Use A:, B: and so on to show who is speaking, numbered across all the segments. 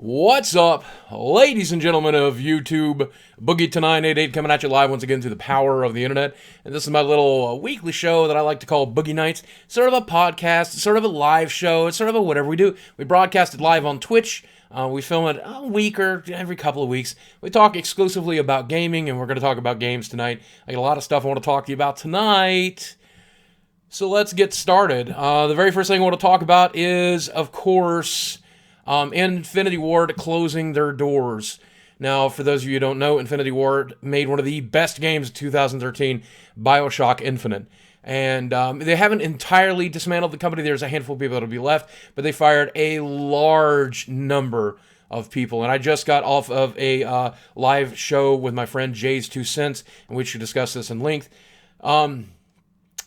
A: What's up, ladies and gentlemen of YouTube? Boogie to 988 coming at you live once again through the power of the internet. And this is my little weekly show that I like to call Boogie Nights. It's sort of a podcast, it's sort of a live show, it's sort of a whatever we do. We broadcast it live on Twitch. We film it a week or every couple of weeks. We talk exclusively about gaming, and we're going to talk about games tonight. I got a lot of stuff I want to talk to you about tonight. So let's get started. The very first thing I want to talk about is, of course, Infinity Ward closing their doors. Now, for those of you who don't know, Infinity Ward made one of the best games of 2013, BioShock Infinite. And they haven't entirely dismantled the company. There's a handful of people that will be left, but they fired a large number of people. And I just got off of a live show with my friend Jay's 2 Cents, in which we discuss this in length.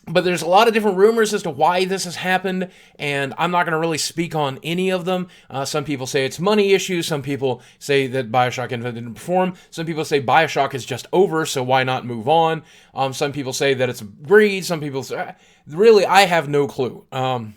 A: But there's a lot of different rumors as to why this has happened, and I'm not going to really speak on any of them. Some people say it's money issues. Some people say that BioShock Infinite didn't perform. Some people say BioShock is just over, so why not move on? Some people say that it's greed. Some people say... Really, I have no clue. And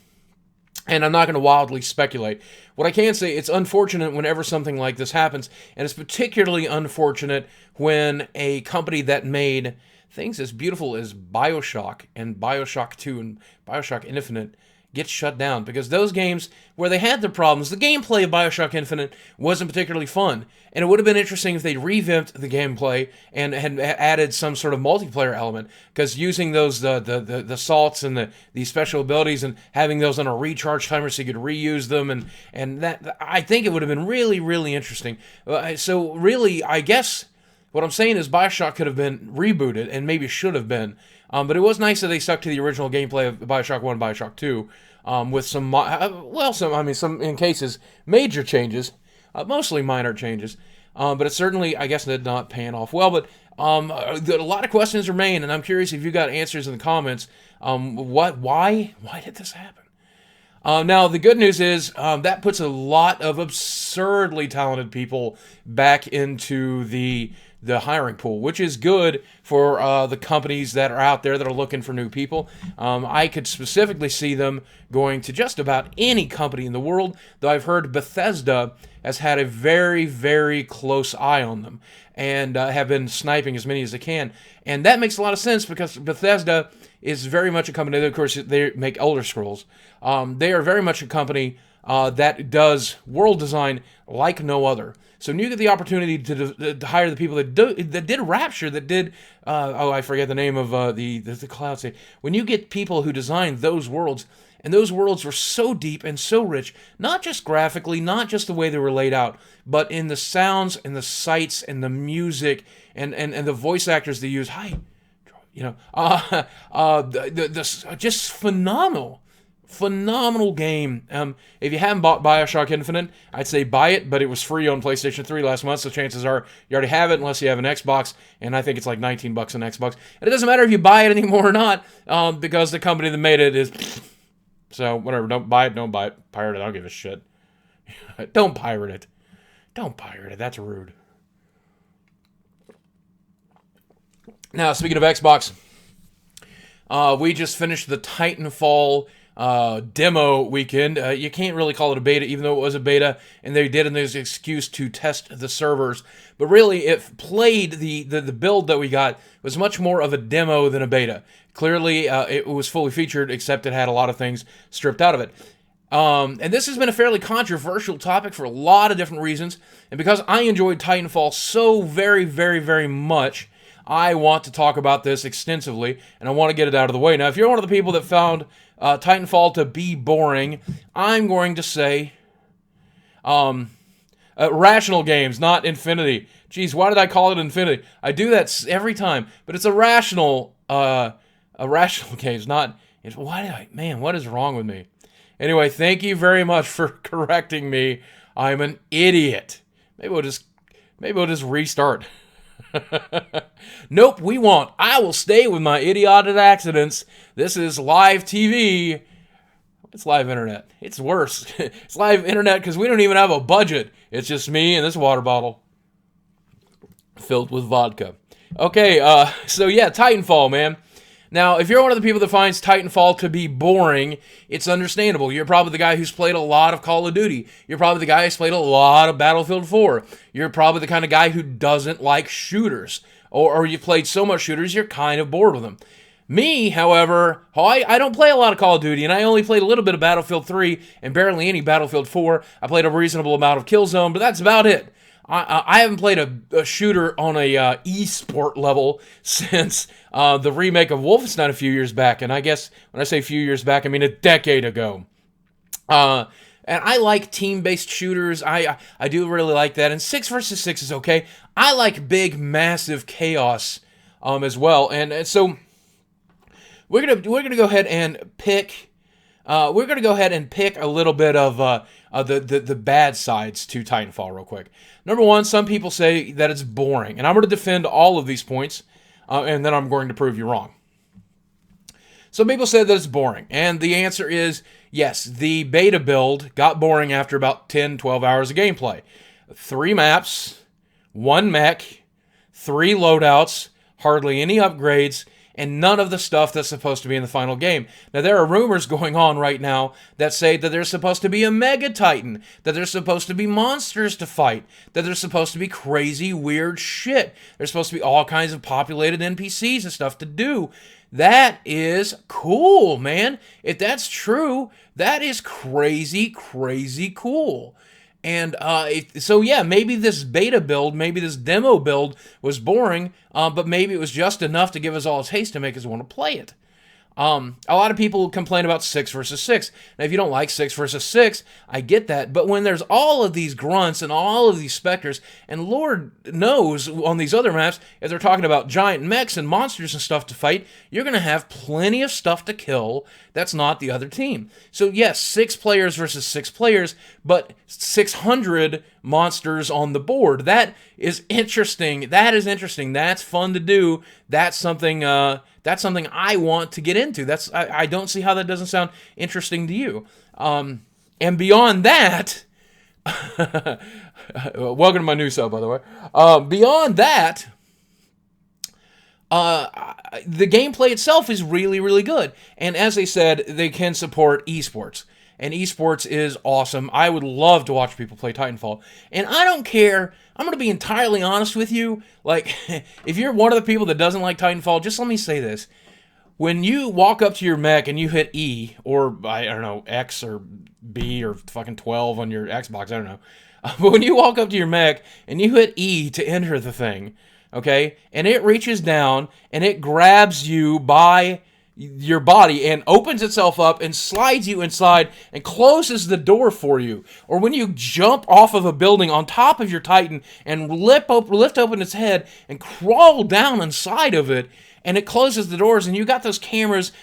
A: I'm not going to wildly speculate. What I can say, it's unfortunate whenever something like this happens, and it's particularly unfortunate when a company that made things as beautiful as BioShock and BioShock 2 and BioShock Infinite get shut down, because those games, where they had their problems, the gameplay of BioShock Infinite wasn't particularly fun, and it would have been interesting if they revamped the gameplay and had added some sort of multiplayer element, because using those the salts and the special abilities and having those on a recharge timer so you could reuse them, and that, I think it would have been really, really interesting. So really, I guess what I'm saying is BioShock could have been rebooted, and maybe should have been. But it was nice that they stuck to the original gameplay of BioShock 1 and BioShock 2, with some in cases, major changes, mostly minor changes. But it certainly, I guess, did not pan off well. But a lot of questions remain, and I'm curious if you got answers in the comments. Why did this happen? Now, the good news is that puts a lot of absurdly talented people back into the hiring pool, which is good for the companies that are out there that are looking for new people. I could specifically see them going to just about any company in the world, though I've heard Bethesda has had a very, very close eye on them and have been sniping as many as they can. And that makes a lot of sense, because Bethesda is very much a company, of course, they make Elder Scrolls. They are very much a company that does world design like no other. So when you get the opportunity to hire the people that did Rapture, that did, I forget the name of the Cloud State. When you get people who designed those worlds, and those worlds were so deep and so rich, not just graphically, not just the way they were laid out, but in the sounds and the sights and the music and the voice actors they use. Just phenomenal game. If you haven't bought BioShock Infinite, I'd say buy it, but it was free on PlayStation 3 last month, so chances are you already have it unless you have an Xbox, and I think it's like $19 on Xbox. And it doesn't matter if you buy it anymore or not, because the company that made it is... So, whatever, don't buy it, pirate it, I don't give a shit. Don't pirate it. Don't pirate it, that's rude. Now, speaking of Xbox, we just finished the Titanfall demo weekend. You can't really call it a beta, even though it was a beta, and they did it as an excuse to test the servers. But really, it played, the build that we got was much more of a demo than a beta. Clearly, it was fully featured, except it had a lot of things stripped out of it. And this has been a fairly controversial topic for a lot of different reasons, and because I enjoyed Titanfall so very, very, very much, I want to talk about this extensively, and I want to get it out of the way. Now, if you're one of the people that found Titanfall to be boring, I'm going to say Irrational Games, not Infinity. Jeez, why did I call it Infinity? I do that every time, but it's Irrational Games, not... what is wrong with me? Anyway, thank you very much for correcting me. I'm an idiot. Maybe we'll just restart. Nope, we won't. I will stay with my idiotic accidents. This is live TV. It's live internet. It's worse. It's live internet because we don't even have a budget. It's just me and this water bottle filled with vodka. Okay, so yeah, Titanfall, man. Now, if you're one of the people that finds Titanfall to be boring, it's understandable. You're probably the guy who's played a lot of Call of Duty. You're probably the guy who's played a lot of Battlefield 4. You're probably the kind of guy who doesn't like shooters. Or you've played so much shooters, you're kind of bored with them. Me, however, I don't play a lot of Call of Duty, and I only played a little bit of Battlefield 3 and barely any Battlefield 4. I played a reasonable amount of Killzone, but that's about it. I haven't played a shooter on a e-sport level since the remake of Wolfenstein a few years back, and I guess when I say a few years back, I mean a decade ago. And I like team-based shooters. I do really like that, and 6 versus 6 is okay. I like big, massive chaos as well, and so we're gonna go ahead and pick. We're gonna go ahead and pick a little bit of the bad sides to Titanfall real quick. Number one, some people say that it's boring, and I'm going to defend all of these points, and then I'm going to prove you wrong. Some people say that it's boring, and the answer is yes, the beta build got boring after about 10, 12 hours of gameplay. 3 maps, 1 mech, 3 loadouts, hardly any upgrades, and none of the stuff that's supposed to be in the final game. Now, there are rumors going on right now that say that there's supposed to be a Mega Titan, that there's supposed to be monsters to fight, that there's supposed to be crazy, weird shit. There's supposed to be all kinds of populated NPCs and stuff to do. That is cool, man. If that's true, that is crazy, crazy cool. And so, yeah, maybe this beta build, maybe this demo build was boring, but maybe it was just enough to give us all a taste to make us want to play it. A lot of people complain about 6 versus 6. Now, if you don't like 6 versus 6, I get that. But when there's all of these grunts and all of these specters, and Lord knows on these other maps, if they're talking about giant mechs and monsters and stuff to fight, you're going to have plenty of stuff to kill that's not the other team. So, yes, 6 players versus 6 players, but 600 monsters on the board. That is interesting. That is interesting. That's fun to do. That's something I want to get into. I don't see how that doesn't sound interesting to you. And beyond that, welcome to my new sub, by the way. Beyond that, the gameplay itself is really, really good. And as they said, they can support esports. And esports is awesome. I would love to watch people play Titanfall. And I don't care. I'm going to be entirely honest with you. Like, if you're one of the people that doesn't like Titanfall, just let me say this. When you walk up to your mech and you hit E, or, I don't know, X or B or fucking 12 on your Xbox, I don't know. But when you walk up to your mech and you hit E to enter the thing, okay, and it reaches down and it grabs you by your body and opens itself up and slides you inside and closes the door for you. Or when you jump off of a building on top of your Titan and lift open its head and crawl down inside of it, and it closes the doors, and you got those cameras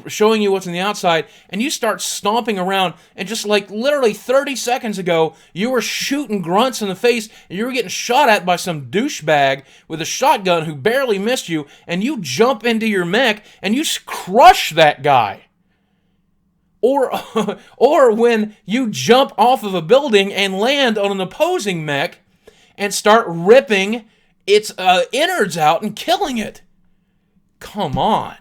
A: showing you what's on the outside, and you start stomping around, and just like literally 30 seconds ago, you were shooting grunts in the face, and you were getting shot at by some douchebag with a shotgun who barely missed you, and you jump into your mech, and you crush that guy. Or when you jump off of a building and land on an opposing mech, and start ripping its innards out and killing it. Come on.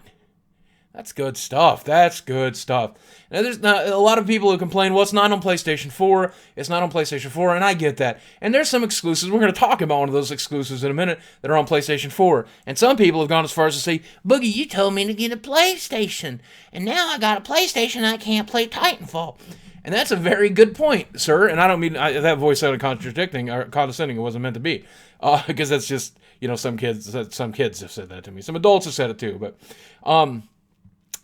A: That's good stuff. That's good stuff. Now, there's a lot of people who complain, well, it's not on PlayStation 4. It's not on PlayStation 4, and I get that. And there's some exclusives. We're going to talk about one of those exclusives in a minute that are on PlayStation 4. And some people have gone as far as to say, Boogie, you told me to get a PlayStation. And now I got a PlayStation and I can't play Titanfall. And that's a very good point, sir. And I don't mean that voice sounded contradicting or condescending. It wasn't meant to be. Because that's just, some kids have said that to me. Some adults have said it too. But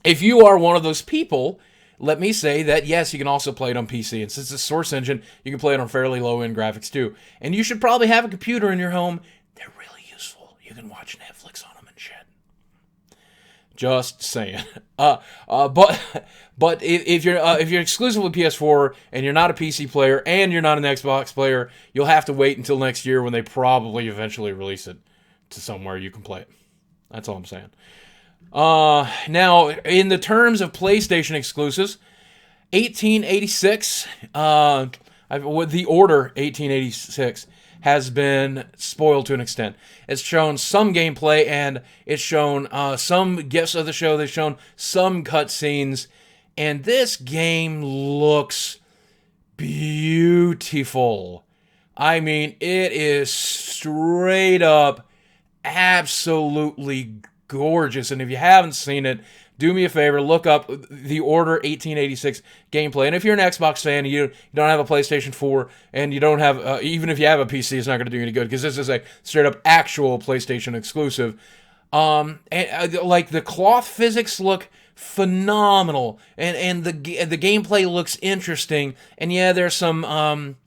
A: if you are one of those people, let me say that, yes, you can also play it on PC. And since it's a Source engine, you can play it on fairly low-end graphics too. And you should probably have a computer in your home. They're really useful. You can watch Netflix on them and shit. Just saying. But if you're exclusive with PS4 and you're not a PC player and you're not an Xbox player, you'll have to wait until next year when they probably eventually release it to somewhere you can play it. That's all I'm saying. Now, in the terms of PlayStation exclusives, 1886, the Order 1886 has been spoiled to an extent. It's shown some gameplay, and it's shown some gifs of the show. They've shown some cutscenes, and this game looks beautiful. I mean, it is straight up absolutely gorgeous. And if you haven't seen it, do me a favor, look up the Order 1886 gameplay. And if you're an Xbox fan and you don't have a PlayStation 4, and you don't have, even if you have a PC, it's not going to do any good, because this is a straight up actual PlayStation exclusive. Like, the cloth physics look phenomenal, and the gameplay looks interesting. And yeah, there's some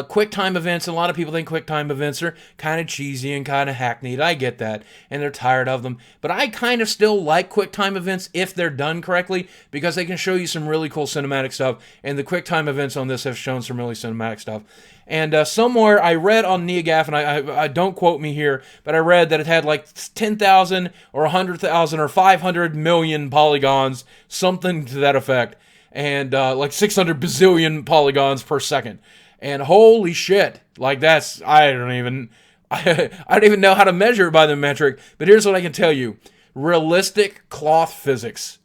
A: quick time events. A lot of people think quick time events are kind of cheesy and kind of hackneyed. I get that, and they're tired of them. But I kind of still like quick time events if they're done correctly, because they can show you some really cool cinematic stuff. And the quick time events on this have shown some really cinematic stuff. And somewhere I read on NeoGAF, and I don't quote me here, but I read that it had like 10,000 or 100,000 or 500 million polygons, something to that effect, and like 600 bazillion polygons per second. And holy shit, like that's, I don't even know how to measure it by the metric, but here's what I can tell you. Realistic cloth physics.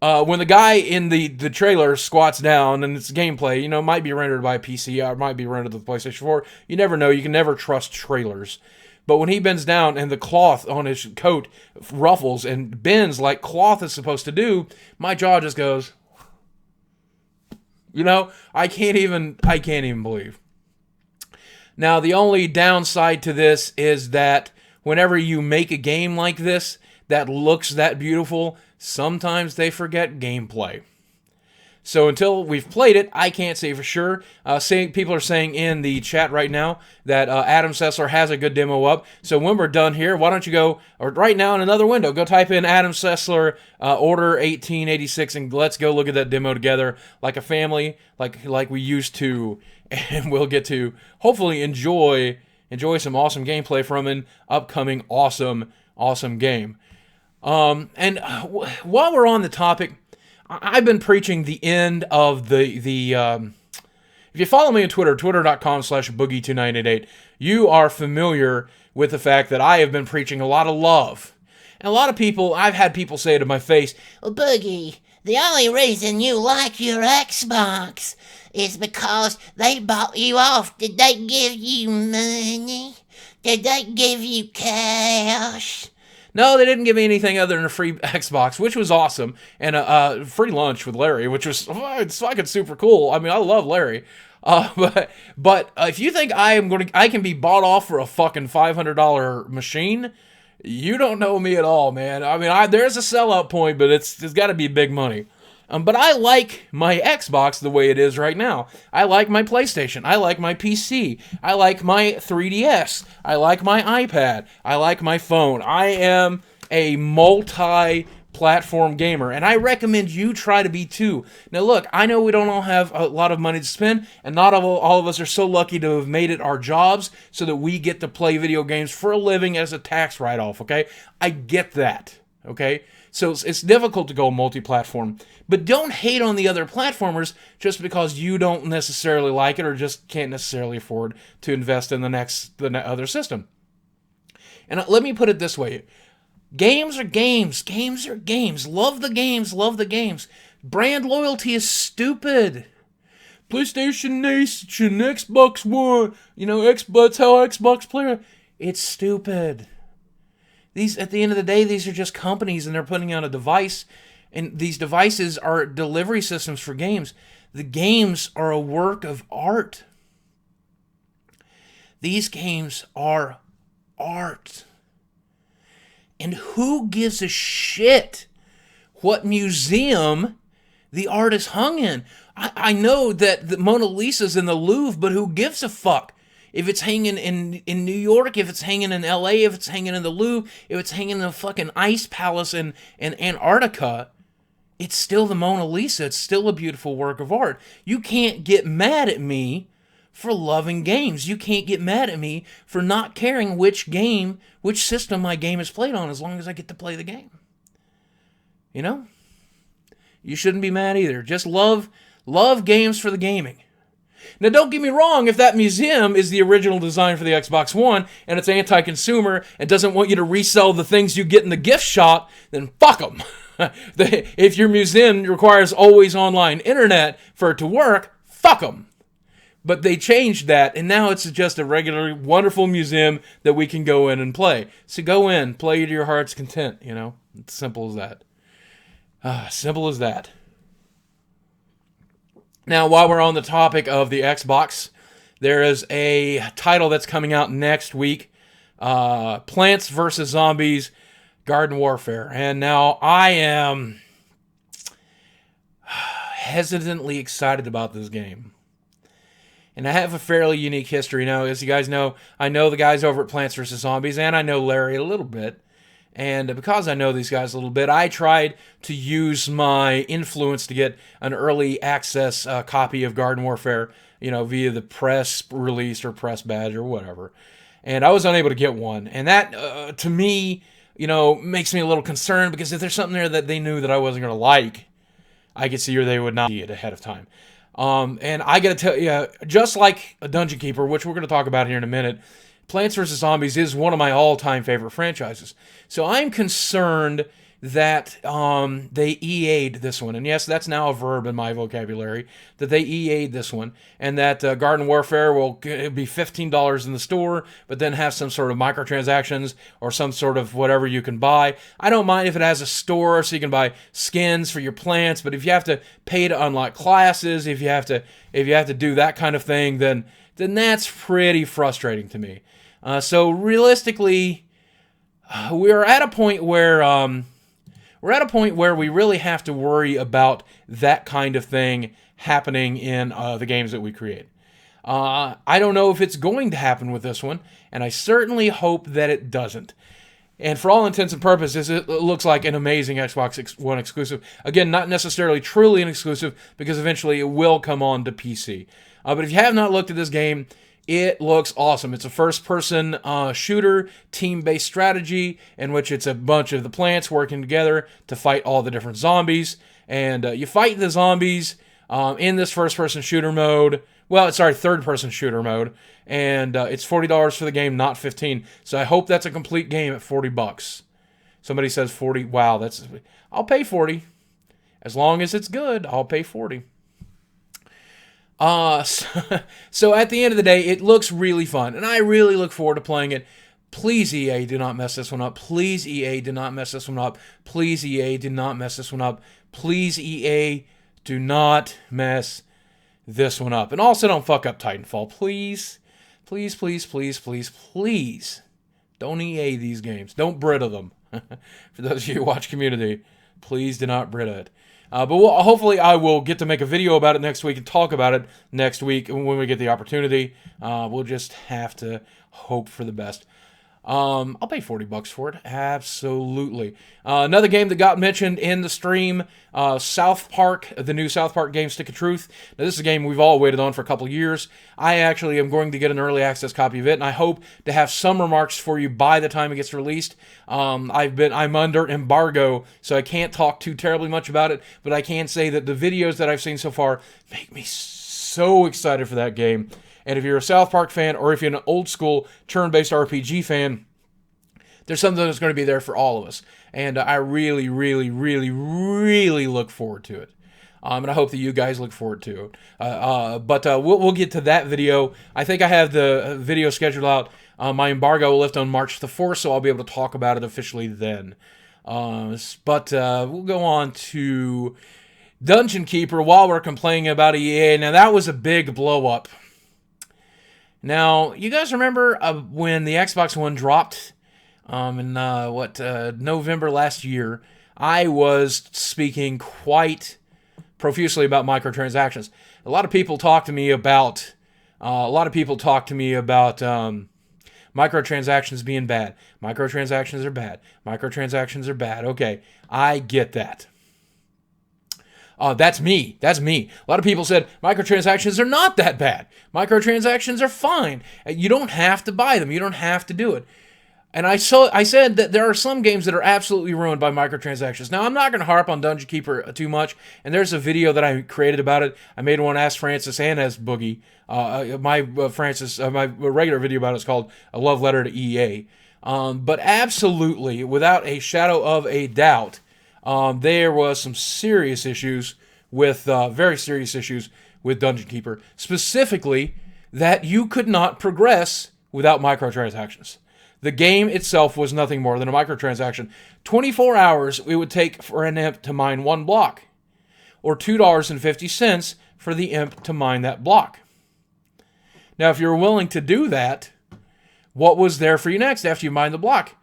A: When the guy in the trailer squats down, and it's gameplay, it might be rendered by a PC, or it might be rendered with the PlayStation 4. You never know. You can never trust trailers. But when he bends down and the cloth on his coat ruffles and bends like cloth is supposed to do, my jaw just goes... I can't even believe. Now, the only downside to this is that whenever you make a game like this that looks that beautiful, sometimes they forget gameplay. So until we've played it, I can't say for sure. People are saying in the chat right now that Adam Sessler has a good demo up. So when we're done here, why don't you go, or right now in another window, go type in Adam Sessler Order 1886, and let's go look at that demo together like a family, like we used to, and we'll get to hopefully enjoy some awesome gameplay from an upcoming awesome game. And while we're on the topic, I've been preaching the end of the if you follow me on Twitter, twitter.com/boogie2988, you are familiar with the fact that I have been preaching a lot of love. And a lot of people, I've had people say to my face,
B: well, Boogie, the only reason you like your Xbox is because they bought you off. Did they give you money? Did they give you cash?
A: No, they didn't give me anything other than a free Xbox, which was awesome, and a free lunch with Larry, which was it's fucking super cool. I mean, I love Larry, but if you think I can be bought off for a fucking $500 machine, you don't know me at all, man. I mean, there's a sellout point, but it's got to be big money. But I like my Xbox the way it is right now. I like my PlayStation. I like my PC. I like my 3DS. I like my iPad. I like my phone. I am a multi-platform gamer, and I recommend you try to be too. Now look, I know we don't all have a lot of money to spend, and not all of us are so lucky to have made it our jobs so that we get to play video games for a living as a tax write-off, okay? I get that, okay? So it's difficult to go multi-platform. But don't hate on the other platformers just because you don't necessarily like it or just can't necessarily afford to invest in the other system. And let me put it this way. Games are games. Games are games. Love the games. Love the games. Brand loyalty is stupid. PlayStation Nation, Xbox One, that's how Xbox player. It's stupid. At the end of the day, these are just companies, and they're putting out a device, and these devices are delivery systems for games. The games are a work of art. These games are art. And who gives a shit what museum the art is hung in? I know that the Mona Lisa's in the Louvre, but who gives a fuck? If it's hanging in New York, if it's hanging in LA, if it's hanging in the Louvre, if it's hanging in a fucking ice palace in Antarctica, it's still the Mona Lisa. It's still a beautiful work of art. You can't get mad at me for loving games. You can't get mad at me for not caring which system my game is played on, as long as I get to play the game. You shouldn't be mad either. Just love games for the gaming. Now, don't get me wrong, if that museum is the original design for the Xbox One and it's anti-consumer and doesn't want you to resell the things you get in the gift shop, then fuck them. If your museum requires always online internet for it to work, fuck them. But they changed that, and now it's just a regular, wonderful museum that we can go in and play. So go in, play to your heart's content, you know? It's simple as that. Simple as that. Now, while we're on the topic of the Xbox, there is a title that's coming out next week, Plants vs. Zombies Garden Warfare. And now I am hesitantly excited about this game. And I have a fairly unique history now. As you guys know, I know the guys over at Plants vs. Zombies, and I know Larry a little bit. And because I know these guys a little bit, I tried to use my influence to get an early access copy of Garden Warfare, you know, via the press release or press badge or whatever. And I was unable to get one. And that, to me, you know, makes me a little concerned, because if there's something there that they knew that I wasn't going to like, I could see or they would not see it ahead of time. And I gotta tell you, just like a Dungeon Keeper, which we're going to talk about here in a minute, Plants vs. Zombies is one of my all-time favorite franchises. So I'm concerned that they EA'd this one. And yes, that's now a verb in my vocabulary, that they EA'd this one. And that Garden Warfare will be $15 in the store, but then have some sort of microtransactions or some sort of whatever you can buy. I don't mind if it has a store so you can buy skins for your plants, but if you have to pay to unlock classes, if you have to do that kind of thing, then that's pretty frustrating to me. So realistically, we're at a point where we really have to worry about that kind of thing happening in the games that we create. I don't know if it's going to happen with this one, and I certainly hope that it doesn't. And for all intents and purposes, it looks like an amazing Xbox One exclusive. Again, not necessarily truly an exclusive, because eventually it will come on to PC. But if you have not looked at this game, it looks awesome. It's a first-person shooter, team-based strategy, in which it's a bunch of the plants working together to fight all the different zombies. And you fight the zombies in this first-person shooter mode. Well, sorry, third-person shooter mode. And it's $40 for the game, not $15. So I hope that's a complete game at $40. Somebody says 40. Wow, I'll pay 40. As long as it's good, I'll pay 40. So at the end of the day, it looks really fun, and I really look forward to playing it. Please, EA, do not mess this one up. Please, EA, do not mess this one up. Please, EA, do not mess this one up. Please, EA, do not mess this one up. And also, don't fuck up Titanfall. Please, please, please, please, please, please. Don't EA these games. Don't Brita them. For those of you who watch Community, please do not Brita it. But hopefully I will get to make a video about it next week and talk about it next week when we get the opportunity. We'll just have to hope for the best. I'll pay $40 for it. Absolutely. Another game that got mentioned in the stream, South Park, the new South Park game, Stick of Truth. Now, this is a game we've all waited on for a couple of years. I actually am going to get an early access copy of it, and I hope to have some remarks for you by the time it gets released. I'm under embargo, so I can't talk too terribly much about it, but I can say that the videos that I've seen so far make me so excited for that game. And if you're a South Park fan, or if you're an old school turn-based RPG fan, there's something that's going to be there for all of us. And I really, really, really, really look forward to it. And I hope that you guys look forward to it. But we'll get to that video. I think I have the video scheduled out. My embargo will lift on March the 4th, so I'll be able to talk about it officially then. But we'll go on to Dungeon Keeper while we're complaining about EA. Now, that was a big blow-up. Now, you guys remember when the Xbox One dropped in November last year? I was speaking quite profusely about microtransactions. A lot of people talk to me about microtransactions being bad. Microtransactions are bad. Microtransactions are bad. Okay, I get that. That's me. A lot of people said microtransactions are not that bad. Microtransactions are fine. You don't have to buy them. You don't have to do it. And I said that there are some games that are absolutely ruined by microtransactions. Now, I'm not going to harp on Dungeon Keeper too much, and there's a video that I created about it. I made one Ask Francis and as Boogie. My regular video about it is called A Love Letter to EA. But absolutely, without a shadow of a doubt, there was some serious issues with, very serious issues with Dungeon Keeper. Specifically, that you could not progress without microtransactions. The game itself was nothing more than a microtransaction. 24 hours it would take for an imp to mine one block, or $2.50 for the imp to mine that block. Now, if you're willing to do that, what was there for you next after you mine the block?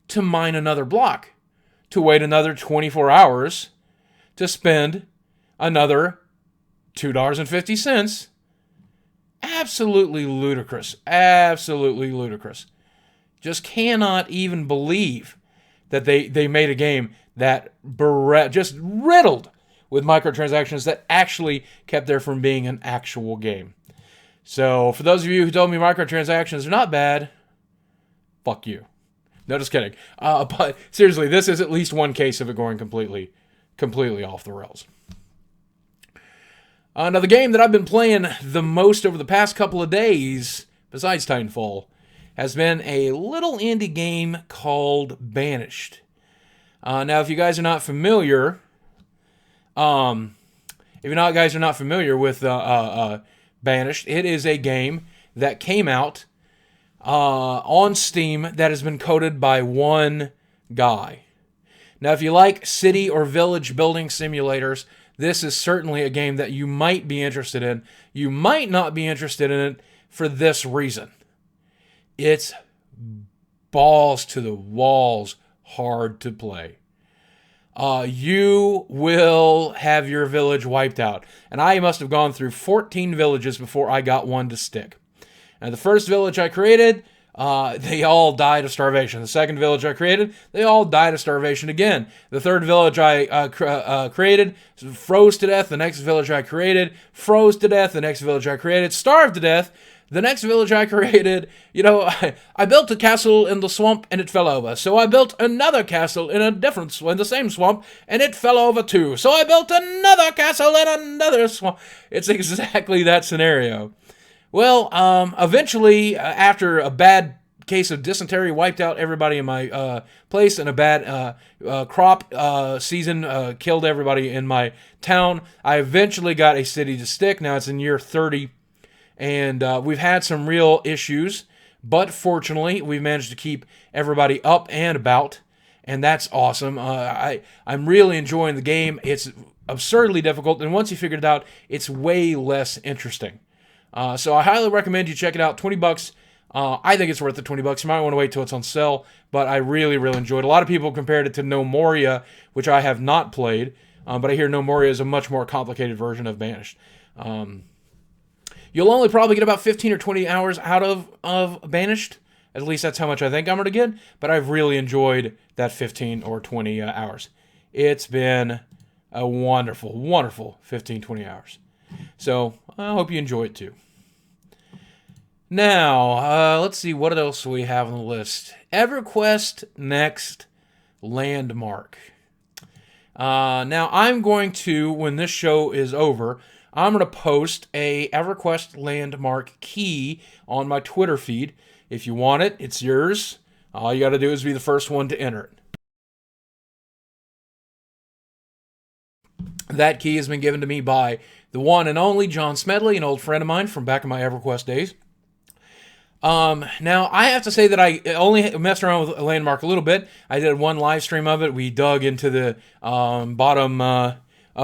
A: To mine another block, to wait another 24 hours, to spend another $2.50. Absolutely ludicrous. Absolutely ludicrous. Just cannot even believe that they made a game that just riddled with microtransactions that actually kept there from being an actual game. So, for those of you who told me microtransactions are not bad, fuck you. No, just kidding. But seriously, this is at least one case of it going completely off the rails. Now, the game that I've been playing the most over the past couple of days, besides Titanfall, has been a little indie game called Banished. Now, if you guys are not familiar, with Banished, it is a game that came out on Steam that has been coded by one guy. Now, if you like city or village building simulators, this is certainly a game that you might be interested in. You might not be interested in it for this reason. It's balls to the walls hard to play. You will have your village wiped out. And I must have gone through 14 villages before I got one to stick. And the first village I created, they all died of starvation. The second village I created, they all died of starvation again. The third village I created froze to death. The next village I created froze to death. The next village I created starved to death. The next village I created, I built a castle in the swamp and it fell over. So I built another castle in the same swamp and it fell over too. So I built another castle in another swamp. It's exactly that scenario. Well, eventually, after a bad case of dysentery wiped out everybody in my place, and a bad crop season killed everybody in my town, I eventually got a city to stick. Now it's in year 30. And we've had some real issues, but fortunately, we've managed to keep everybody up and about, and that's awesome. I'm really enjoying the game. It's absurdly difficult, and once you figure it out, it's way less interesting. So I highly recommend you check it out. $20. I think it's worth the $20. You might want to wait till it's on sale, but I really, really enjoyed it. A lot of people compared it to No Moria, which I have not played, but I hear No Moria is a much more complicated version of Banished. You'll only probably get about 15 or 20 hours out of Banished. At least that's how much I think I'm going to get. But I've really enjoyed that 15 or 20 hours. It's been a wonderful, wonderful 15, 20 hours. So I hope you enjoy it too. Now, let's see what else we have on the list. EverQuest Next Landmark. Now, I'm going to, when this show is over, I'm going to post a EverQuest landmark key on my Twitter feed. If you want it, it's yours. All you got to do is be the first one to enter it. That key has been given to me by the one and only John Smedley, an old friend of mine from back in my EverQuest days. Now, I have to say that I only messed around with a landmark a little bit. I did one live stream of it. We dug into the bottom...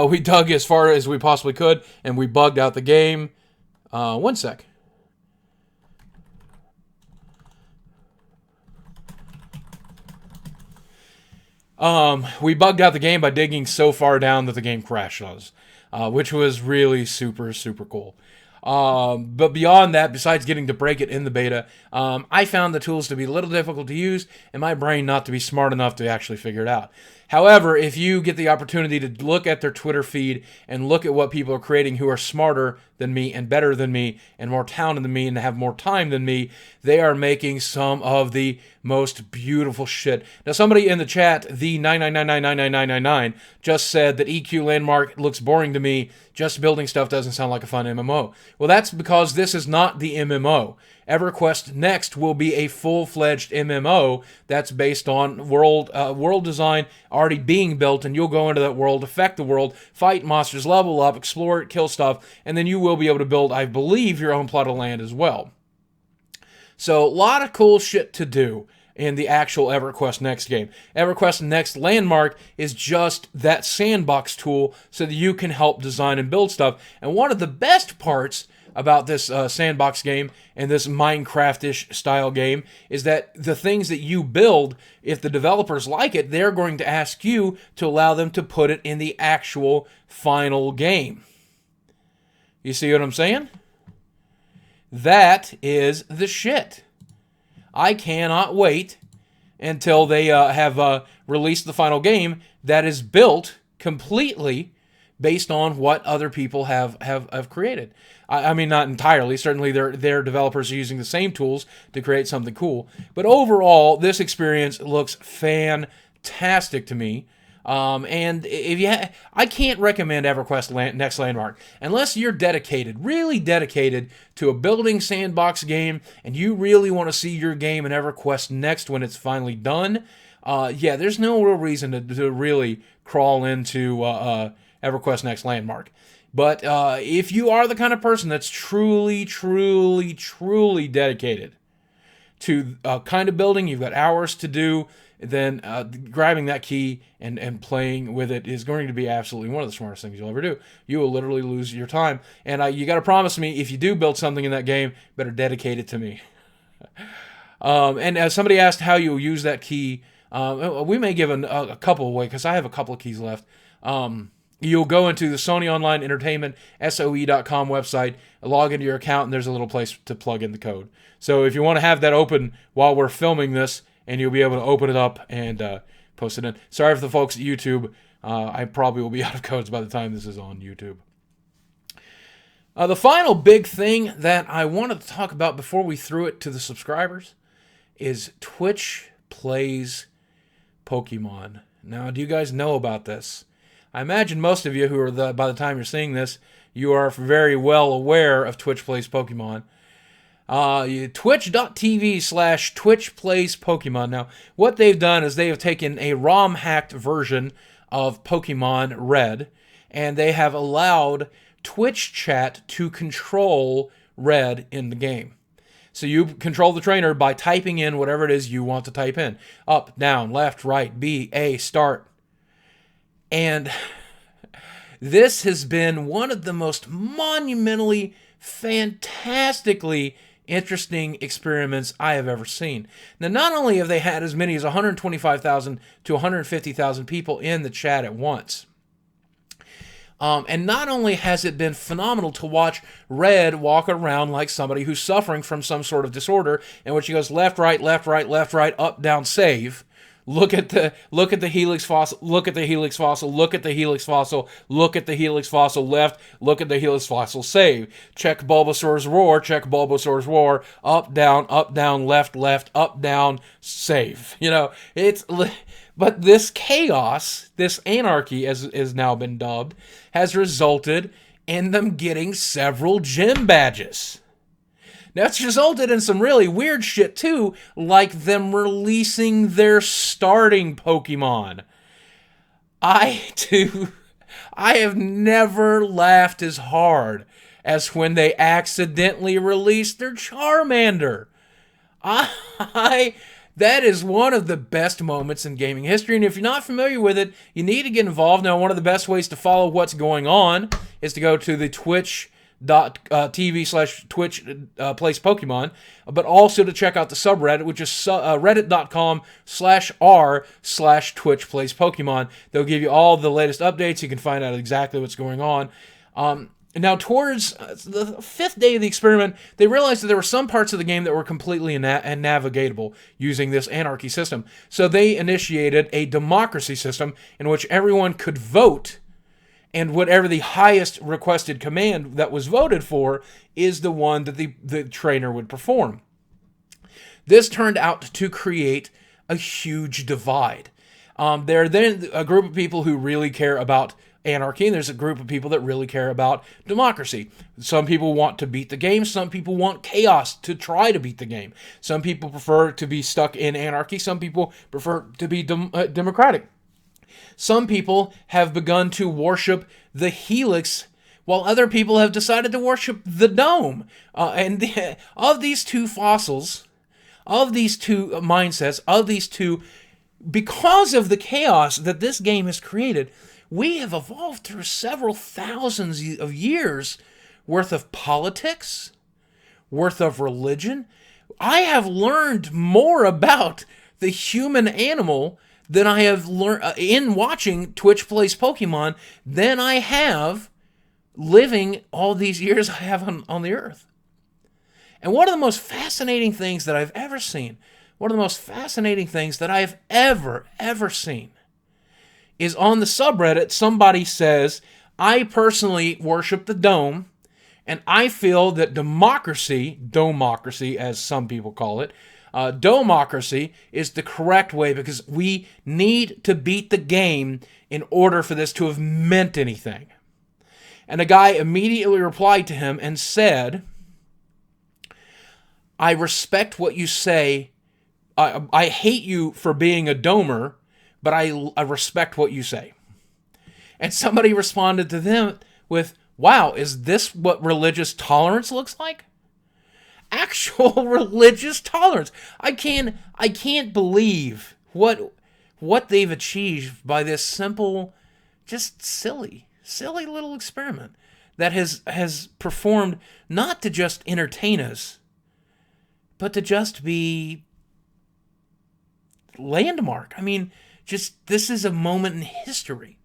A: we dug as far as we possibly could, and we bugged out the game. One sec. We bugged out the game by digging so far down that the game crashed on us, which was really super, super cool. But beyond that, besides getting to break it in the beta, I found the tools to be a little difficult to use and my brain not to be smart enough to actually figure it out. However, if you get the opportunity to look at their Twitter feed and look at what people are creating who are smarter than me and better than me and more talented than me and have more time than me, they are making some of the most beautiful shit. Now, somebody in the chat, the 999999999, just said that EQ Landmark looks boring to me. Just building stuff doesn't sound like a fun MMO. Well, that's because this is not the MMO. EverQuest Next will be a full-fledged MMO that's based on world design already being built, and you'll go into that world, affect the world, fight monsters, level up, explore it, kill stuff, and then you will be able to build, I believe, your own plot of land as well. So, a lot of cool shit to do in the actual EverQuest Next game. EverQuest Next Landmark is just that sandbox tool so that you can help design and build stuff. And one of the best parts about this sandbox game and this Minecraft-ish style game is that the things that you build, if the developers like it, they're going to ask you to allow them to put it in the actual final game. You see what I'm saying? That is the shit. I cannot wait until they have released the final game that is built completely based on what other people have created. I mean, not entirely. Certainly, their developers are using the same tools to create something cool. But overall, this experience looks fantastic to me. And if I can't recommend EverQuest Next Landmark unless you're dedicated, really dedicated to a building sandbox game, and you really want to see your game in EverQuest Next when it's finally done. There's no real reason to really crawl into EverQuest Next Landmark. But if you are the kind of person that's truly, truly, truly dedicated to kind of building, you've got hours to do, then grabbing that key and playing with it is going to be absolutely one of the smartest things you'll ever do. You will literally lose your time. And you got to promise me, if you do build something in that game, better dedicate it to me. And as somebody asked how you'll use that key, we may give a couple away because I have a couple of keys left. You'll go into the Sony Online Entertainment, SOE.com website, log into your account, and there's a little place to plug in the code. So if you want to have that open while we're filming this, and you'll be able to open it up and post it in. Sorry for the folks at YouTube. I probably will be out of codes by the time this is on YouTube. The final big thing that I wanted to talk about before we threw it to the subscribers is Twitch Plays Pokemon. Now, do you guys know about this? I imagine most of you who are by the time you're seeing this, you are very well aware of Twitch Plays Pokemon. Twitch.tv/Twitch Plays Pokemon. Now, what they've done is they have taken a ROM-hacked version of Pokemon Red, and they have allowed Twitch chat to control Red in the game. So you control the trainer by typing in whatever it is you want to type in. Up, down, left, right, B, A, start. And this has been one of the most monumentally, fantastically interesting experiments I have ever seen. Now, not only have they had as many as 125,000 to 150,000 people in the chat at once, and not only has it been phenomenal to watch Red walk around like somebody who's suffering from some sort of disorder, in which he goes left, right, left, right, left, right, up, down, save. Look at the helix fossil, look at the helix fossil, look at the helix fossil, look at the helix fossil left, look at the helix fossil, save. Check Bulbasaur's roar, check Bulbasaur's roar, up, down, left, left, up, down, save. You know, but this chaos, this anarchy as is now been dubbed, has resulted in them getting several gym badges. That's resulted in some really weird shit, too, like them releasing their starting Pokemon. I have never laughed as hard as when they accidentally released their Charmander. That is one of the best moments in gaming history, and if you're not familiar with it, you need to get involved. Now, one of the best ways to follow what's going on is to go to the twitch.tv/Twitch Plays Pokemon, but also to check out the subreddit, which is reddit.com/r/Twitch Plays Pokemon. They'll give you all the latest updates. You can find out exactly what's going on. Now, towards the fifth day of the experiment, they realized that there were some parts of the game that were completely navigatable using this anarchy system. So they initiated a democracy system in which everyone could vote, and whatever the highest requested command that was voted for is the one that the trainer would perform. This turned out to create a huge divide. There are then a group of people who really care about anarchy, and there's a group of people that really care about democracy. Some people want to beat the game. Some people want chaos to try to beat the game. Some people prefer to be stuck in anarchy. Some people prefer to be democratic. Some people have begun to worship the helix, while other people have decided to worship the dome. Of these two fossils, of these two mindsets, of these two, because of the chaos that this game has created, we have evolved through several thousands of years worth of politics, worth of religion. I have learned more about the human animal than I have learned in watching Twitch Plays Pokemon than I have living all these years I have on the earth. And one of the most fascinating things that I've ever seen, one of the most fascinating things that I've ever seen, is on the subreddit, somebody says, I personally worship the dome, and I feel that democracy as some people call it, democracy is the correct way because we need to beat the game in order for this to have meant anything. And a guy immediately replied to him and said, I respect what you say. I hate you for being a domer, but I respect what you say. And somebody responded to them with, wow, is this what religious tolerance looks like? Actual religious tolerance. I can't believe what they've achieved by this simple, just silly little experiment that has performed not to just entertain us, but to just be landmark. I mean, just this is a moment in history.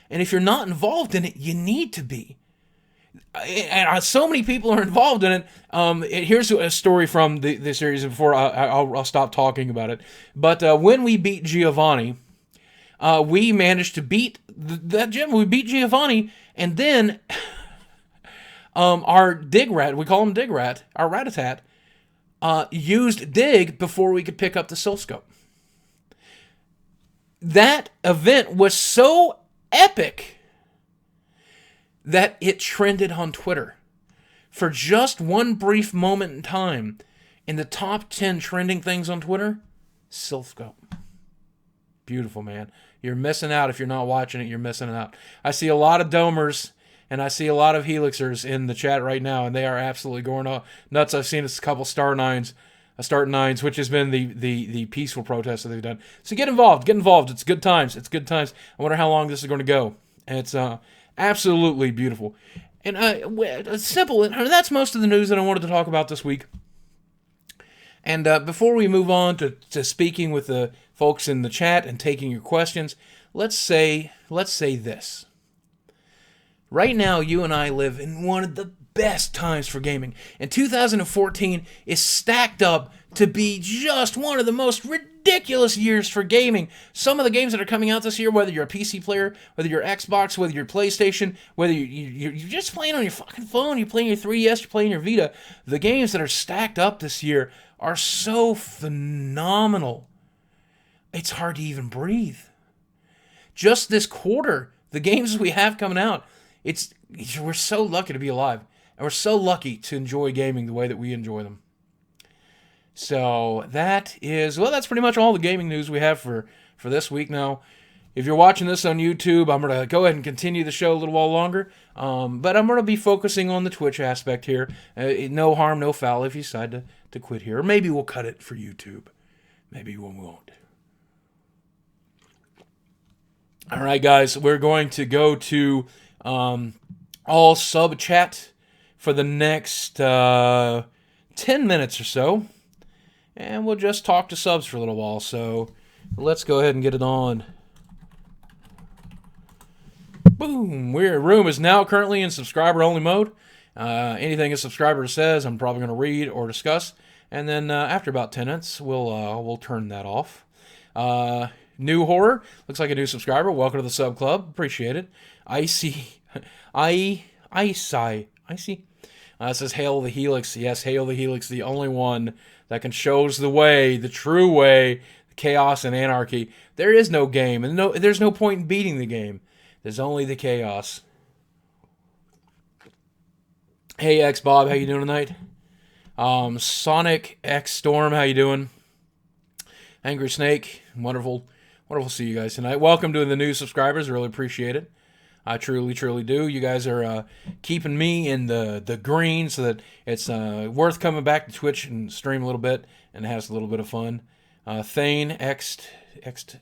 A: And if you're not involved in it, you need to be. And so many people are involved in it. Here's a story from the series before I'll stop talking about it. But when we beat Giovanni, we managed to beat that gym. We beat Giovanni, and then our Dig Rat, we call him Dig Rat, our Ratatat, used Dig before we could pick up the Soul Scope. That event was so epic that it trended on Twitter. For just one brief moment in time, in the top 10 trending things on Twitter, Soul Scope. Beautiful, man. You're missing out. If you're not watching it, you're missing out. I see a lot of domers and I see a lot of helixers in the chat right now, and they are absolutely going nuts. I've seen a couple Star Nines, which has been the peaceful protest that they've done. So get involved. It's good times. I wonder how long this is going to go. And it's absolutely beautiful. And simple. And that's most of the news that I wanted to talk about this week. And before we move on to speaking with the folks in the chat and taking your questions, let's say this. Right now, you and I live in one of the best times for gaming. And 2014 is stacked up to be just one of the most ridiculous years for gaming. Some of the games that are coming out this year, whether you're a PC player, whether you're Xbox, whether you're PlayStation, whether you're just playing on your fucking phone, you're playing your 3DS, you're playing your Vita, the games that are stacked up this year are so phenomenal. It's hard to even breathe. Just this quarter, the games we have coming out, we're so lucky to be alive. And we're so lucky to enjoy gaming the way that we enjoy them. So that's pretty much all the gaming news we have for this week. Now, if you're watching this on YouTube, I'm going to go ahead and continue the show a little while longer. But I'm going to be focusing on the Twitch aspect here. No harm, no foul if you decide to quit here. Or maybe we'll cut it for YouTube. Maybe we won't. All right, guys, we're going to go to all sub chat for the next 10 minutes or so. And we'll just talk to subs for a little while. So let's go ahead and get it on. Boom! Room is now currently in subscriber-only mode. Anything a subscriber says, I'm probably going to read or discuss. And then after about 10 minutes, we'll turn that off. New horror. Looks like a new subscriber. Welcome to the sub club. Appreciate it. Icy. Icy. It says, Hail the Helix. Yes, Hail the Helix, the only one that can shows the way, the true way, chaos and anarchy. There is no game, and there's no point in beating the game. There's only the chaos. Hey, X Bob, how you doing tonight? Sonic X Storm, how you doing? Angry Snake, wonderful to see you guys tonight. Welcome to the new subscribers. Really appreciate it. I truly do. You guys are keeping me in the green so that it's worth coming back to Twitch and stream a little bit and have a little bit of fun. Thane XT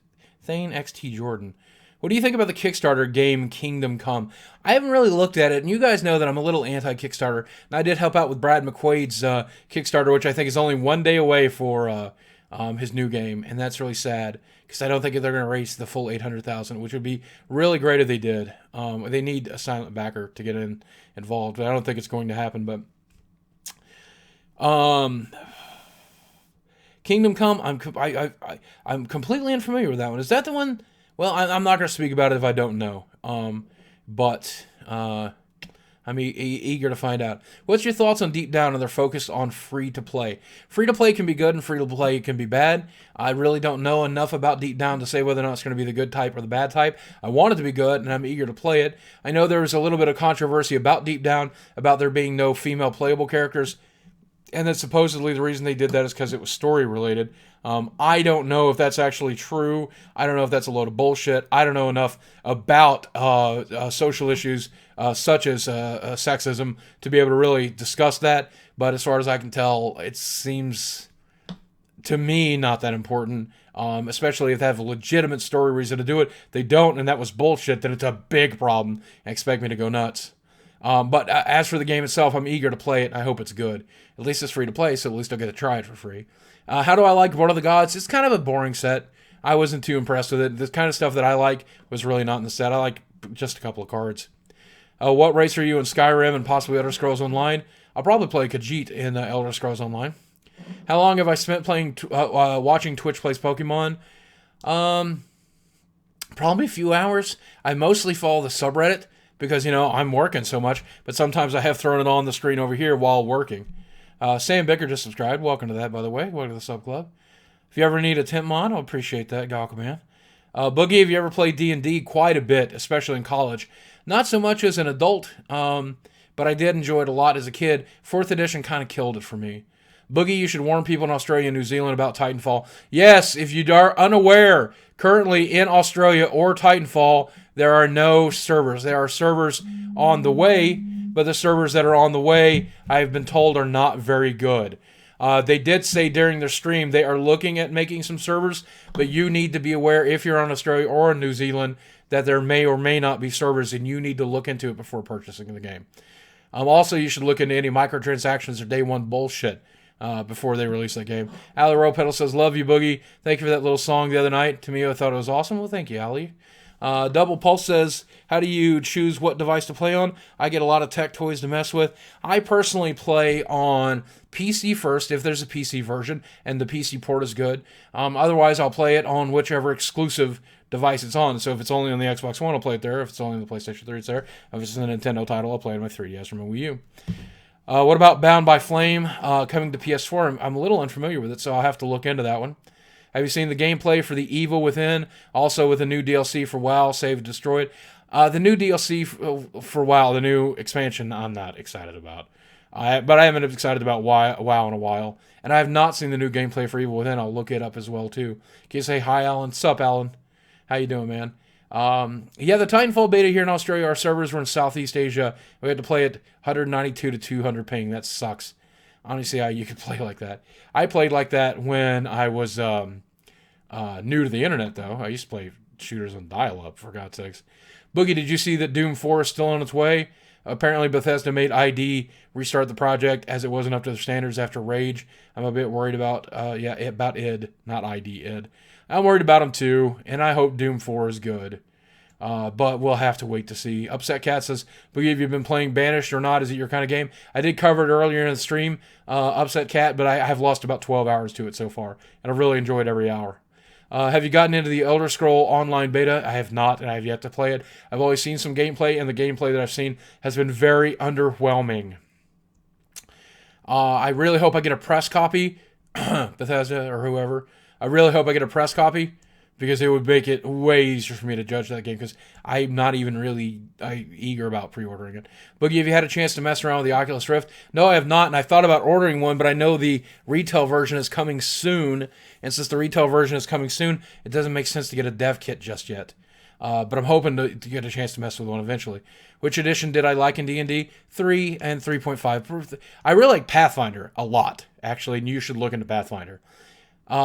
A: Jordan. What do you think about the Kickstarter game Kingdom Come? I haven't really looked at it, and you guys know that I'm a little anti-Kickstarter. And I did help out with Brad McQuaid's Kickstarter, which I think is only one day away for his new game, and that's really sad because I don't think they're going to raise the full $800,000, which would be really great if they did. They need a silent backer to get involved, but I don't think it's going to happen. But Kingdom Come, I'm completely unfamiliar with that one. Is that the one? Well, I'm not going to speak about it if I don't know. But I'm eager to find out. What's your thoughts on Deep Down and their focus on free-to-play? Free-to-play can be good and free-to-play can be bad. I really don't know enough about Deep Down to say whether or not it's going to be the good type or the bad type. I want it to be good, and I'm eager to play it. I know there was a little bit of controversy about Deep Down, about there being no female playable characters, and then supposedly the reason they did that is because it was story-related. I don't know if that's actually true. I don't know if that's a load of bullshit. I don't know enough about social issues such as sexism to be able to really discuss that. But as far as I can tell, it seems to me not that important, especially if they have a legitimate story reason to do it. They don't, and that was bullshit, then it's a big problem and expect me to go nuts. But as for the game itself, I'm eager to play it. I hope it's good. At least it's free to play, so at least I'll get to try it for free. How do I like Born of the Gods? It's kind of a boring set. I wasn't too impressed with it. The kind of stuff that I like was really not in the set. I like just a couple of cards. What race are you in Skyrim and possibly Elder Scrolls Online? I'll probably play Khajiit in Elder Scrolls Online. How long have I spent playing, watching Twitch plays Pokemon? Probably a few hours. I mostly follow the subreddit because, I'm working so much, but sometimes I have thrown it on the screen over here while working. Sam Bicker just subscribed. Welcome to that, by the way. Welcome to the sub club. If you ever need a temp mod, I'll appreciate that, Gawkman. Boogie, have you ever played D&D? Quite a bit, especially in college. Not so much as an adult, but I did enjoy it a lot as a kid. 4th edition kind of killed it for me. Boogie, you should warn people in Australia and New Zealand about Titanfall. Yes, if you are unaware, currently in Australia or Titanfall, there are no servers. There are servers on the way, but the servers that are on the way, I've been told, are not very good. They did say during their stream they are looking at making some servers, but you need to be aware if you're on Australia or in New Zealand that there may or may not be servers, and you need to look into it before purchasing the game. Also, you should look into any microtransactions or day one bullshit before they release that game. Ali Ropedal says, love you, Boogie. Thank you for that little song the other night. To me, I thought it was awesome. Well, thank you, Ali. Double Pulse says, how do you choose what device to play on? I get a lot of tech toys to mess with. I personally play on PC first, if there's a PC version, and the PC port is good. Otherwise, I'll play it on whichever exclusive device it's on. So if it's only on the Xbox One, I'll play it there. If it's only on the PlayStation 3, it's there. If it's a Nintendo title, I'll play it on my 3DS or my Wii U. What about Bound by Flame coming to PS4? I'm a little unfamiliar with it, so I'll have to look into that one. Have you seen the gameplay for The Evil Within? Also with a new DLC for WoW, Save and Destroyed. The new DLC for WoW, the new expansion, I'm not excited about. But I haven't been excited about WoW in a while. And I have not seen the new gameplay for Evil Within. I'll look it up as well, too. Can you say hi, Alan? Sup, Alan? How you doing, man? Yeah, the Titanfall beta here in Australia, our servers were in Southeast Asia. We had to play at 192 to 200 ping. That sucks. I don't see how you could play like that. I played like that when I was new to the internet, though. I used to play shooters on dial-up, for God's sakes. Boogie, did you see that Doom 4 is still on its way? Apparently, Bethesda made ID restart the project as it wasn't up to their standards after Rage. I'm a bit worried about, about id, not ID, id. I'm worried about them, too, and I hope Doom 4 is good. But we'll have to wait to see. Upset Cat says, Boogie, have you been playing Banished or not? Is it your kind of game? I did cover it earlier in the stream, Upset Cat, but I have lost about 12 hours to it so far, and I've really enjoyed every hour. Have you gotten into the Elder Scroll Online Beta? I have not, and I have yet to play it. I've always seen some gameplay, and the gameplay that I've seen has been very underwhelming. I really hope I get a press copy, Bethesda or whoever. I really hope I get a press copy, because it would make it way easier for me to judge that game, because I'm not even really eager about pre-ordering it. Boogie, have you had a chance to mess around with the Oculus Rift? No, I have not, and I thought about ordering one, but I know the retail version is coming soon, and since the retail version is coming soon, it doesn't make sense to get a dev kit just yet. But I'm hoping to get a chance to mess with one eventually. Which edition did I like in D&D? 3 and 3.5. I really like Pathfinder a lot, actually, and you should look into Pathfinder.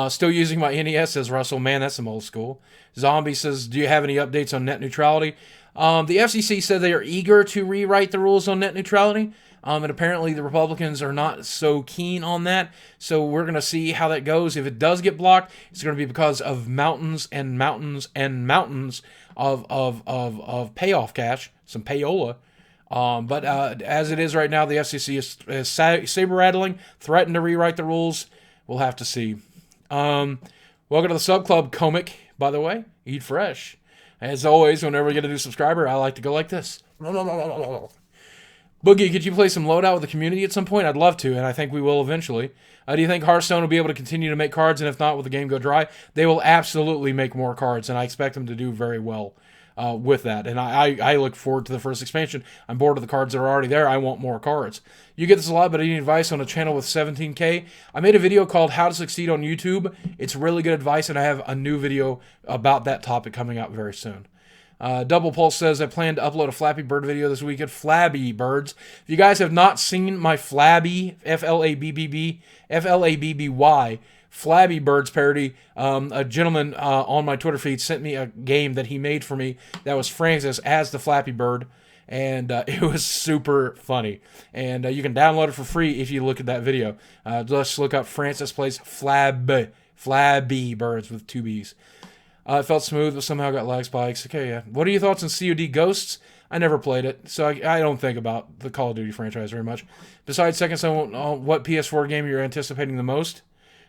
A: Still using my NES, says Russell. Man, that's some old school. Zombie says, do you have any updates on net neutrality? The FCC said they are eager to rewrite the rules on net neutrality, and apparently the Republicans are not so keen on that, so we're going to see how that goes. If it does get blocked, it's going to be because of mountains and mountains and mountains of payoff cash, some payola. But as it is right now, the FCC is saber-rattling, threatened to rewrite the rules. We'll have to see. Welcome to the Sub Club, Comic, by the way. Eat fresh. As always, whenever we get a new subscriber, I like to go like this. Boogie, could you play some loadout with the community at some point? I'd love to, and I think we will eventually. Do you think Hearthstone will be able to continue to make cards, and if not, will the game go dry? They will absolutely make more cards, and I expect them to do very well with that. And I look forward to the first expansion. I'm bored of the cards that are already there. I want more cards. You get this a lot, but any advice on a channel with 17K? I made a video called How to Succeed on YouTube. It's really good advice, and I have a new video about that topic coming out very soon. Double Pulse says, I plan to upload a Flappy Bird video this weekend. Flabby Birds. If you guys have not seen my Flabby, Flabby, Flabby Birds parody, a gentleman on my Twitter feed sent me a game that he made for me that was Francis as the Flappy Bird, and it was super funny. And you can download it for free if you look at that video. Just look up Francis Plays Flabby Birds with 2 B's. It felt smooth, but somehow got lag spikes. Okay, yeah. What are your thoughts on COD Ghosts? I never played it, so I don't think about the Call of Duty franchise very much. Besides Second Son, what PS4 game you're anticipating the most?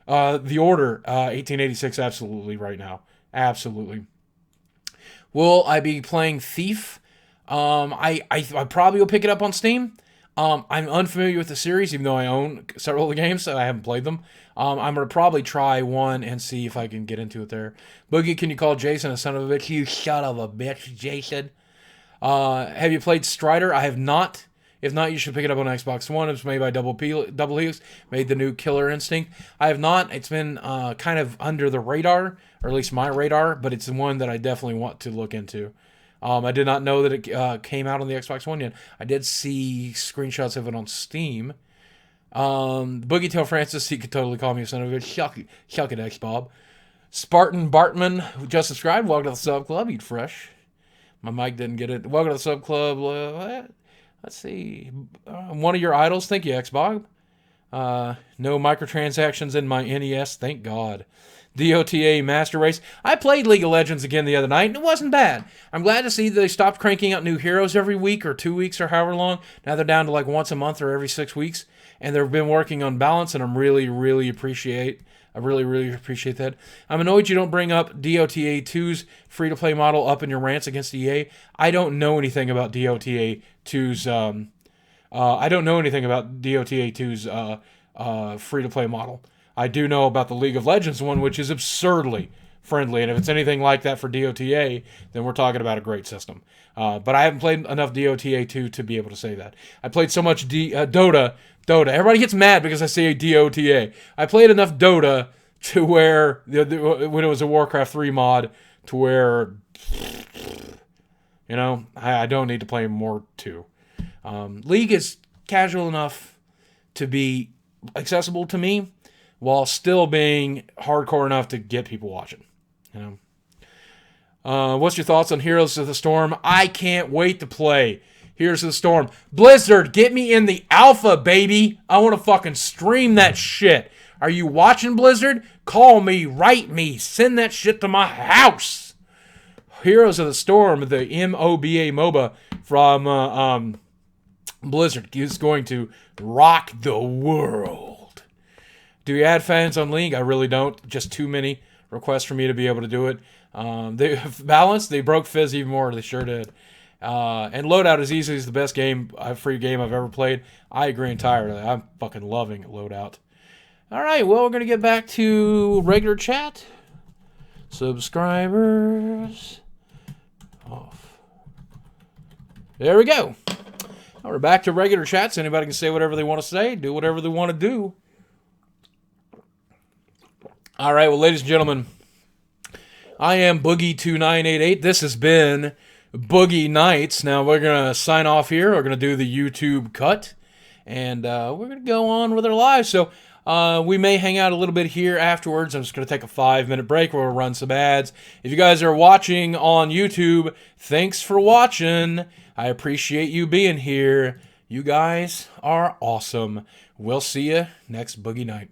A: The Order, 1886, absolutely, right now. Absolutely. Will I be playing Thief? I probably will pick it up on Steam. I'm unfamiliar with the series, even though I own several of the games, so I haven't played them. I'm going to probably try one and see if I can get into it there. Boogie, can you call Jason a son of a bitch? You son of a bitch, Jason. Have you played Strider? I have not. If not, you should pick it up on Xbox One. It's made by Double Helix, made the new Killer Instinct. I have not. It's been kind of under the radar, or at least my radar, but it's one that I definitely want to look into. I did not know that it came out on the Xbox One yet. I did see screenshots of it on Steam. Boogie Tail Francis, he could totally call me a son of a bitch. Shuck it, X-Bob. Spartan Bartman, who just subscribed. Welcome to the Sub Club. Eat fresh. My mic didn't get it. Welcome to the Sub Club. Let's see. One of your idols. Thank you, X-Bob. No microtransactions in my NES. Thank God. DOTA Master Race. I played League of Legends again the other night, and it wasn't bad. I'm glad to see that they stopped cranking out new heroes every week or 2 weeks or however long. Now they're down to like once a month or every 6 weeks, and they've been working on balance, and I really appreciate that. I'm annoyed you don't bring up DOTA 2's free-to-play model up in your rants against EA. I don't know anything about DOTA 2's free-to-play model. I do know about the League of Legends one, which is absurdly friendly, and if it's anything like that for DOTA, then we're talking about a great system. But I haven't played enough DOTA 2 to be able to say that. I played so much Dota. Everybody gets mad because I say DOTA. I played enough Dota to where, when it was a Warcraft 3 mod, to where, I don't need to play more 2. League is casual enough to be accessible to me, while still being hardcore enough to get people watching. What's your thoughts on Heroes of the Storm? I can't wait to play Heroes of the Storm. Blizzard, get me in the alpha, baby. I want to fucking stream that shit. Are you watching, Blizzard? Call me, write me, send that shit to my house. Heroes of the Storm, the MOBA MOBA from Blizzard, is going to rock the world. Do you add fans on League? I really don't. Just too many requests for me to be able to do it. They have balanced. They broke Fizz even more. They sure did. And Loadout is easily the best free game I've ever played. I agree entirely. I'm fucking loving Loadout. All right, well, we're going to get back to regular chat. Subscribers. Off. There we go. Now we're back to regular chats. Anybody can say whatever they want to say, do whatever they want to do. All right, well, ladies and gentlemen, I am Boogie2988. This has been Boogie Nights. Now we're going to sign off here. We're going to do the YouTube cut, and we're going to go on with our lives. So we may hang out a little bit here afterwards. I'm just going to take a 5-minute break where we'll run some ads. If you guys are watching on YouTube, thanks for watching. I appreciate you being here. You guys are awesome. We'll see you next Boogie Night.